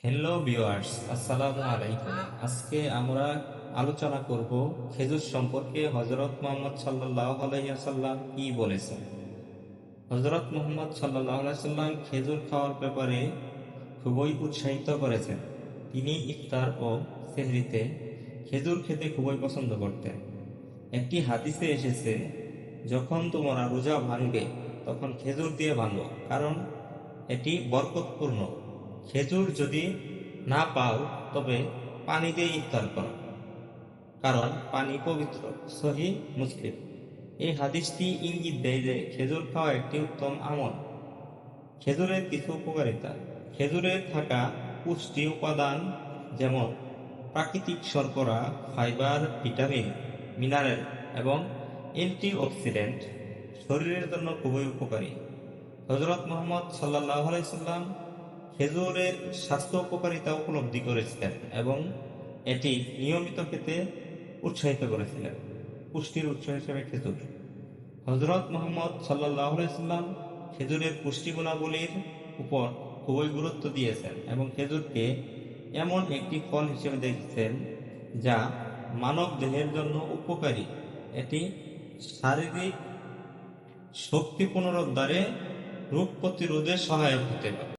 Hello viewers, আসসালামু আলাইকুম। আজকে আমরা আলোচনা করব খেজুর সম্পর্কে। হযরত মুহাম্মদ সাল্লাল্লাহু আলাইহি ওয়াসাল্লাম কি বলেছেন। হযরত মুহাম্মদ সাল্লাল্লাহু আলাইহি ওয়াসাল্লাম খেজুর খাওয়ার ব্যাপারে খুবই উৎসাহিত করেছেন। তিনি ইফতার ও সেহরিতে খেজুর খেতে খুবই পছন্দ করতেন। একটি হাদিসে এসেছে, যখন তোমরা রোজা ভাঙবে তখন খেজুর দিয়ে ভাঙো, কারণ এটি বরকতপূর্ণ। খেজুর যদি না পাও তবে পানি দিয়ে ইফতার করো, কারণ পানি পবিত্র। সহিহ মুসলিম। এই হাদিসটি ইঙ্গিত দেয় যে খেজুর খাওয়া একটি উত্তম আমল। খেজুরের কিছু উপকারিতা: খেজুরে থাকা পুষ্টি উপাদান যেমন প্রাকৃতিক শর্করা, ফাইবার, ভিটামিন, মিনারেল এবং অ্যান্টিঅক্সিডেন্ট শরীরের জন্য খুবই উপকারী। হযরত মুহাম্মদ সাল্লাল্লাহু আলাইহি সাল্লাম খেজুরের স্বাস্থ্য উপকারিতা উপলব্ধি করেছিলেন এবং এটি নিয়মিত খেতে উৎসাহিত করেছিলেন। পুষ্টির উৎস হিসেবে খেজুর। হযরত মুহাম্মদ সাল্লাল্লাহু আলাইহি সাল্লাম খেজুরের পুষ্টি গুণাবলীর উপর খুবই গুরুত্ব দিয়েছেন এবং খেজুরকে এমন একটি ফল হিসেবে দেখেছেন যা মানব দেহের জন্য উপকারী। এটি শারীরিক শক্তি পুনরুদ্ধারে, রোগ প্রতিরোধে সহায়ক হতে পারে।